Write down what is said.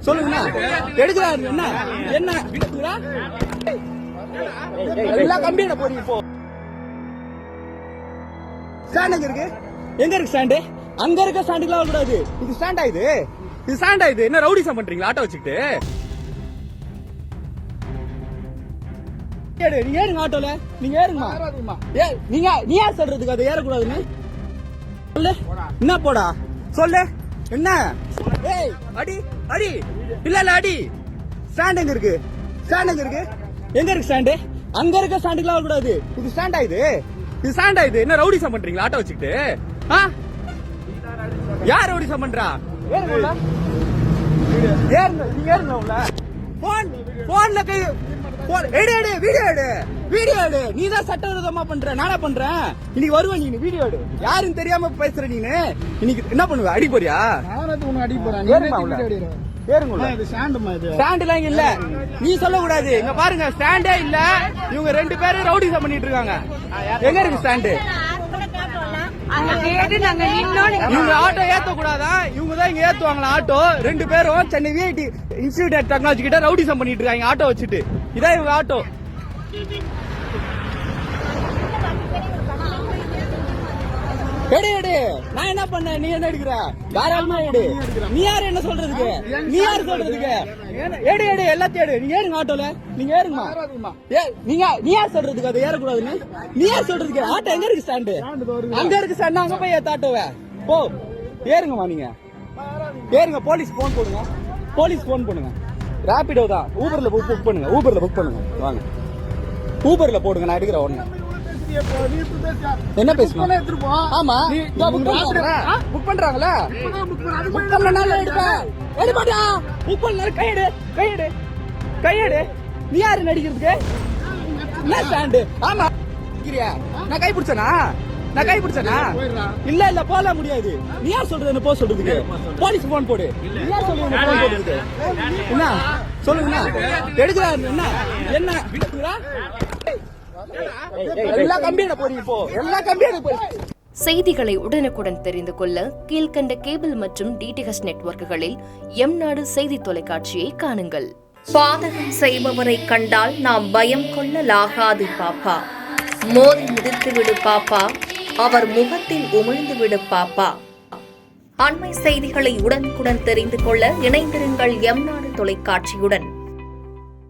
சொல்லுங்கண்ணா எடுக்கிறாரு என்ன என்ன எல்லாம் கம்பியிட போறீங்க இப்போ. ஸ்டாண்ட் எங்க இருக்கு? எங்க இருக்கு ஸ்டாண்டு? அங்க இருக்க ஸ்டாண்டுக்குலாம் வரக்கூடாது. இது ஸ்டாண்டா இது? இது ஸ்டாண்டா இது? என்ன ரவுடிசம் பண்றீங்களா ஆட்டோ வச்சுக்கிட்டு? நீங்க ஏறுங்க ஆட்டோல. நீங்க ஏறுங்கம்மா. நீங்க நீ யார் சொல்றதுக்கு அது ஏறக்கூடாதுன்னு சொல்லு. என்ன போடா சொல்லு என்ன? ஏய் அடி அடி இல்ல இல்ல அடி. ஸ்டாண்ட் எங்க இருக்கு? ஸ்டாண்ட் எங்க இருக்கு? எங்க இருக்கு ஸ்டாண்டு? அங்க இருக்க ஸ்டாண்டுக்குலாம் வரக்கூடாது. இது ஸ்டாண்டா இது? இது ஸ்டாண்டா இது? என்ன ரவுடிசம் பண்றீங்களா ஆட்டோ வச்சுக்கிட்டு? யார் ரவுடிசம் பண்றா? ஏறுங்க ஏறுங்க நீங்க ஏறுங்க உள்ள. போன்ல கை எடு எடு வீடியோ எடு வீடியோ எடு. நீ தான் சட்டவிரோதமா பண்ற. நானா பண்றேன்? இன்னைக்கு வருவ நீ வீடியோ எடு. யாருன்னு தெரியாம பேசுற நீனு. இன்னைக்கு என்ன பண்ணுவ? அடி போறியா? அடி போறேன். ஸ்டாண்ட் எல்லாம் இல்ல. நீ சொல்ல கூடாது. இங்க பாருங்க ஸ்டாண்டே இல்ல. இவங்க 2 பேரும் ரவுடிசம் பண்ணிட்டு இருக்காங்க. எங்க இருக்கு ஸ்டாண்டு? இவங்க ஆட்டோ ஏத்த கூடாதா? இவங்க தான் இங்க ஏத்துவாங்களா ஆட்டோ? 2 பேரும் Chennai VIT institute of technology கிட்ட ரவுடிசம் பண்ணிட்டு இருக்காங்க ஆட்டோ வச்சுட்டு. இதான் இவங்க ஆட்டோ. எடு எடு. நான் என்ன பண்ண? நீ என்ன எடுக்கிற? தாராளமா எடு. நீ யாரு என்ன சொல்றதுக்கு? நீ யாரு சொல்றதுக்கு? எடு எடு எல்லாத்தையும் எடு. நீங்க ஏறுங்க ஆட்டோல. நீங்க ஏறுங்கம்மா. நீங்க நீ யார் சொல்றதுக்கு அது ஏறக்கூடாதுன்னு? நீ யார் சொல்றதுக்கு? ஆட்டோ எங்க இருக்கு ஸ்டாண்டு? அங்க இருக்கு ஸ்டாண்ட். அங்க போய் ஏத்த ஆட்டோவை போ. ஏறுங்கம்மா நீங்க ஏறுங்க. போலீஸ் போன் போடுங்க. போலீஸ் போன் பண்ணுங்க. ராபிடோ தான். ஊபர்ல புக் பண்ணுங்க. ஊபர்ல புக் பண்ணுங்க. வாங்க ஊபர்ல போடுங்க. நான் எடுக்கிறேன் ஒண்ணு. என்ன பேசுறோம்? ஆமா புக் பண்றாங்களா? புக் பண்ணனால எடுப்பேன். எடுப்பாடா. புக் பண்ணல கையெடு கையெடு கையெடு. நீ யாரு நடிக்கிறதுக்கு? என்ன ஸ்டாண்டு? ஆமா நான் கை பிடிச்சனா? நான் கை பிடிச்சனா? இல்ல இல்ல போல முடியாது. நீ யார் சொல்றது? போ சொல்றதுக்கு போலீஸ் போன் போடு. நீ யார் சொல்றது? போன் போடுறதுக்கு என்ன சொல்லுங்க. எடுக்கிறாரு என்ன என்ன எல்லாம் கம்பியிட போறீங்க இப்போ. எல்லாம் கம்பியிட போறீங்க. செய்திகளை உடனுக்குடன் தெரிந்து கொள்ள கீழ்கண்ட கேபிள் மற்றும் டிடிஎச் நெட்வொர்க்குகளில் எம்நாடு செய்தி தொலைக்காட்சியை காணுங்கள். பாதகம் செய்பவரை கண்டால் நாம் பயம் கொள்ளலாகாது பாப்பா. மோதி முடித்துவிடு பாப்பா. அவர் முகத்தில் உமிழ்ந்துவிடு பாப்பா. அண்மை செய்திகளை உடனுக்குடன் தெரிந்து கொள்ள இணைந்திருங்கள் எம்நாடு தொலைக்காட்சியுடன்.